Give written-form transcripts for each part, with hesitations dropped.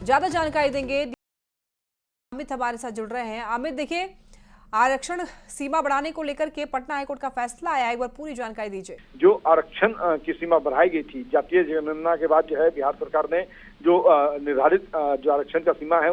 ज्यादा जानकारी देंगे। अमित हमारे साथ जुड़ रहे हैं। अमित, देखिए, आरक्षण सीमा बढ़ाने को लेकर के पटना हाईकोर्ट का फैसला आया, एक बार पूरी जानकारी दीजिए। जो आरक्षण की सीमा बढ़ाई गई थी जातीय जनगणना के बाद जो है बिहार सरकार ने जो निर्धारित जो आरक्षण का सीमा है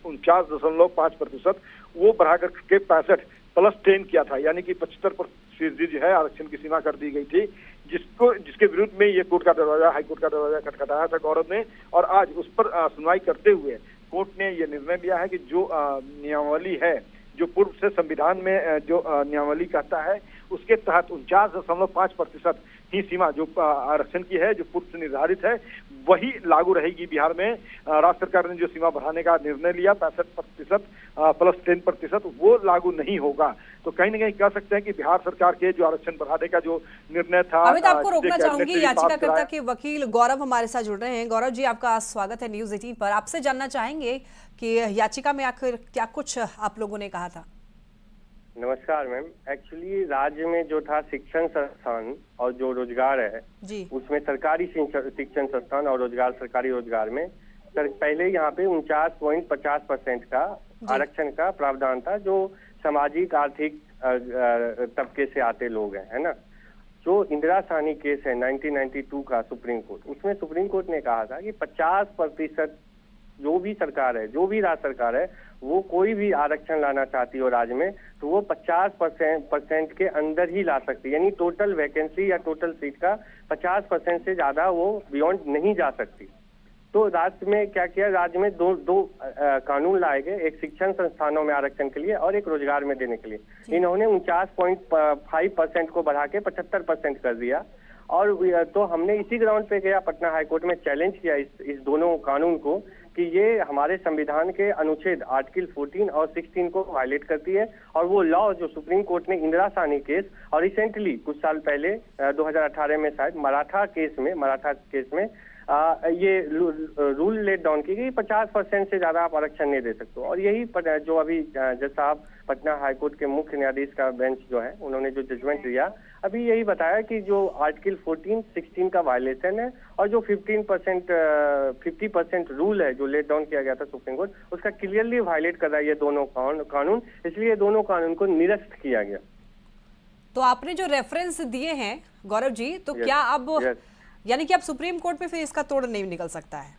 49.5% वो बढ़ा करके 65+10 किया था, यानी कि 75% जो है आरक्षण की सीमा कर दी गई थी, जिसके विरुद्ध में ये कोर्ट का दरवाजा, हाईकोर्ट का दरवाजा खटखटाया था गौरव ने। और आज उस पर सुनवाई करते हुए कोर्ट ने ये निर्णय लिया है कि जो नियमावली है, जो पूर्व से संविधान में जो नियमावली कहता है, उसके तहत 49.5% ही सीमा जो आरक्षण की है, जो पूर्व से निर्धारित है, वही लागू रहेगी बिहार में। राज्य सरकार ने जो सीमा बढ़ाने का निर्णय लिया 65% प्लस 10%, वो लागू नहीं होगा। तो कहीं ना कहीं कह सकते हैं कि बिहार सरकार के जो आरक्षण बढ़ाने का जो निर्णय था। अमित, आपको रोकना चाहूंगी, याचिकाकर्ता के वकील गौरव हमारे साथ जुड़ रहे हैं। गौरव जी, आपका स्वागत है न्यूज़ 18 पर। आपसे जानना चाहेंगे कि याचिका में आखिर क्या कुछ आप लोगों ने कहा था। नमस्कार मैम। एक्चुअली राज्य में जो था शिक्षण संस्थान और जो रोजगार है जी, उसमें सरकारी शिक्षण संस्थान और रोजगार, सरकारी रोजगार में पहले यहाँ पे 49.50% का आरक्षण का प्रावधान था, जो सामाजिक आर्थिक तबके से आते लोग हैं, है ना। जो इंदिरा साहनी केस है 1992 का सुप्रीम कोर्ट, उसमें सुप्रीम कोर्ट ने कहा था कि 50% जो भी सरकार है, जो भी राज्य सरकार है, वो कोई भी आरक्षण लाना चाहती हो राज्य में, तो वो 50% के अंदर ही ला सकती है, यानी टोटल वैकेंसी या टोटल सीट का 50% से ज्यादा वो बियॉन्ड नहीं जा सकती। तो राज्य में क्या किया, राज्य में दो कानून लाए गए, एक शिक्षण संस्थानों में आरक्षण के लिए और एक रोजगार में देने के लिए। इन्होंने 49.5% को बढ़ा के 75% कर दिया। और तो हमने इसी ग्राउंड पे गया पटना हाईकोर्ट में, चैलेंज किया इस दोनों कानून को कि ये हमारे संविधान के अनुच्छेद आर्टिकल 14 और 16 को वायलेट करती है। और वो लॉ जो सुप्रीम कोर्ट ने इंदिरा साहनी केस और रिसेंटली कुछ साल पहले 2018 में शायद मराठा केस में ये रूल लेट डाउन की गई, 50% से ज्यादा आप आरक्षण नहीं दे सकते। और यही जो अभी जज साहब पटना हाईकोर्ट के मुख्य न्यायाधीश का बेंच जो है, उन्होंने जो जजमेंट दिया अभी यही बताया कि जो आर्टिकल 14-16 का वायलेशन है और जो 50% रूल है जो लेट डाउन किया गया था सुप्रीम कोर्ट, उसका क्लियरली वायलेट कर रहा है ये दोनों कानून, इसलिए दोनों कानून को निरस्त किया गया। तो आपने जो रेफरेंस दिए हैं गौरव जी, तो क्या अब यानी कि अब सुप्रीम कोर्ट में फिर इसका तोड़ नहीं निकल सकता है?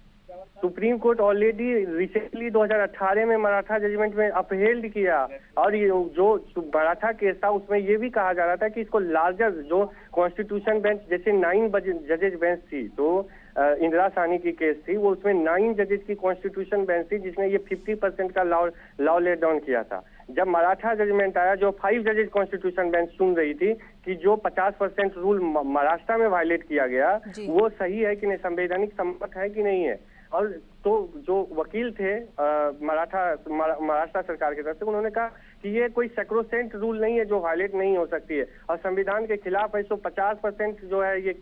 सुप्रीम कोर्ट ऑलरेडी रिसेंटली 2018 में मराठा जजमेंट में अपहेल्ड किया। और ये जो मराठा केस था उसमें ये भी कहा जा रहा था कि इसको लार्जर जो कॉन्स्टिट्यूशन बेंच, जैसे 9 जजेज बेंच थी, तो इंदिरा साहनी की केस थी, वो उसमें 9 जजेज की कॉन्स्टिट्यूशन बेंच थी, जिसने ये 50% का लॉ लेट डाउन किया था। जब मराठा जजमेंट आया, जो 5 जजेज कॉन्स्टिट्यूशन बेंच सुन रही थी कि जो 50% रूल महाराष्ट्र में वायलेट किया गया वो सही है कि नहीं, संवैधानिक सम्मत है कि नहीं है। और तो जो वकील थे महाराष्ट्र सरकार की तरफ से, उन्होंने कहा कि ये कोई सैक्रोसेंट रूल नहीं है जो वायलेट नहीं हो सकती है और संविधान के खिलाफ है। 50% जो है ये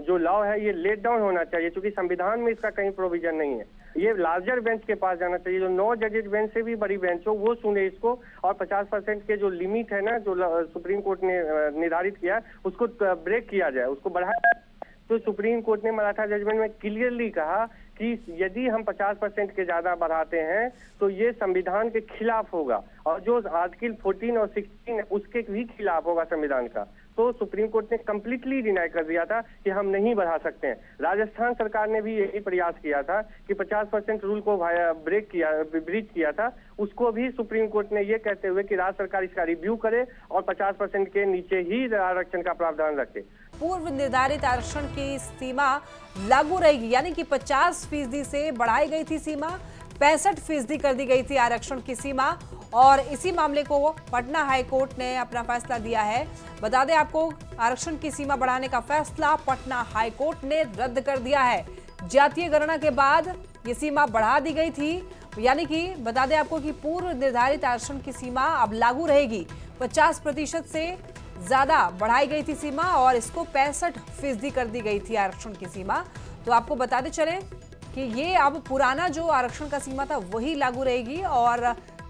जो लॉ है ये लेट डाउन होना चाहिए, क्योंकि संविधान में इसका कहीं प्रोविजन नहीं है। ये लार्जर बेंच के पास जाना चाहिए, जो 9 जजेज बेंच से भी बड़ी बेंच हो, वो सुने इसको। और 50% के जो लिमिट है ना, जो सुप्रीम कोर्ट ने निर्धारित किया, उसको ब्रेक किया जाए, उसको बढ़ाया। तो सुप्रीम कोर्ट ने मराठा जजमेंट में क्लियरली कहा कि यदि हम 50% के ज्यादा बढ़ाते हैं तो ये संविधान के खिलाफ होगा, और जो आर्टिकल 14 और 16 है उसके भी खिलाफ होगा संविधान का। तो सुप्रीम कोर्ट ने कंप्लीटली डिनाई कर दिया था कि हम नहीं बढ़ा सकते हैं। राजस्थान सरकार ने भी यही प्रयास किया था कि 50% रूल को ब्रीच किया था, उसको भी सुप्रीम कोर्ट ने ये कहते हुए कि राज्य सरकार इसका रिव्यू करे और 50% के नीचे ही आरक्षण का प्रावधान रखे। पूर्व निर्धारित आरक्षण की सीमा लागू रहेगी, यानी कि 50% से बढ़ाई गई थी सीमा, 65% कर दी गई थी आरक्षण की सीमा। और इसी मामले को पटना हाईकोर्ट ने अपना फैसला दिया है। बता दें आपको, आरक्षण की सीमा बढ़ाने का फैसला पटना हाईकोर्ट ने रद्द कर दिया है। जातीय गणना के बाद ये सीमा बढ़ा दी गई थी, यानी कि बता दें आपको कि पूर्व निर्धारित आरक्षण की सीमा अब लागू रहेगी। 50% से ज्यादा बढ़ाई गई थी सीमा और इसको 65% कर दी गई थी आरक्षण की सीमा। तो आपको बताते चले कि ये अब पुराना जो आरक्षण का सीमा था वही लागू रहेगी और